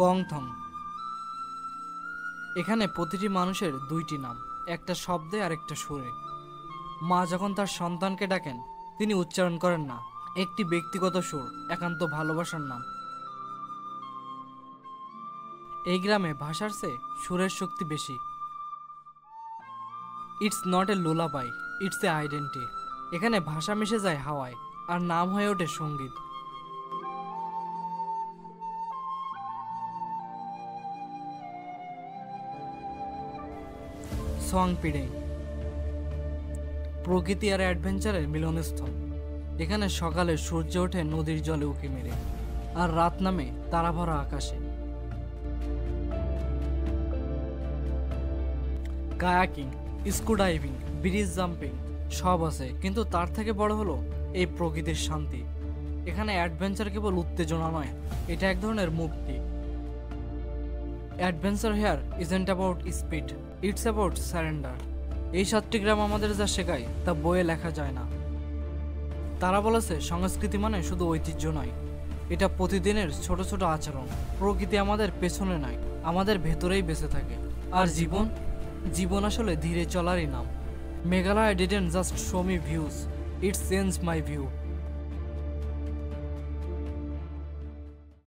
কংথং। এখানে প্রতিটি মানুষের দুইটি নাম, একটা শব্দে আর একটা সুরে। মা যখন তার সন্তানকে ডাকেন তিনি উচ্চারণ করেন না, একটি ব্যক্তিগত সুর, একান্ত ভালোবাসার নাম। এই গ্রামে ভাষার চেয়ে সুরের শক্তি বেশি। It's not a lullaby, it's a identity. এখানে ভাষা মিশে যায় হাওয়ায়, আর নাম হয়ে ওঠে সঙ্গীত। সোয়াংপিডেং প্রকৃতি আর অ্যাডভেঞ্চারের মিলনস্থল। এখানে সকালে সূর্য ওঠে নদীর জলে উঁকি মেরে, আর রাত নামে তারা ভরা আকাশে। কায়াকিং, স্কুডাইভিং, ব্রিজ জাম্পিং সব আছে, কিন্তু তার থেকে বড় হলো এই প্রকৃতির শান্তি। এখানে অ্যাডভেঞ্চার কেবল উত্তেজনা নয়, এটা এক ধরনের মুক্তি। Adventure here isn't about speed, it's about surrender. এই 7টি গ্রাম আমাদের যা শেখায় তা বইয়ে লেখা যায় না। তারা বলেছে সংস্কৃতি মানে শুধু ঐতিহ্য নয়, এটা প্রতিদিনের ছোট ছোট আচরণ। প্রকৃতি আমাদের পেছনে নয়, আমাদের ভেতরেই বেঁচে থাকে। আর জীবন আসলে ধীরে চলারই নাম। Meghalaya didn't just show me views, it change my view.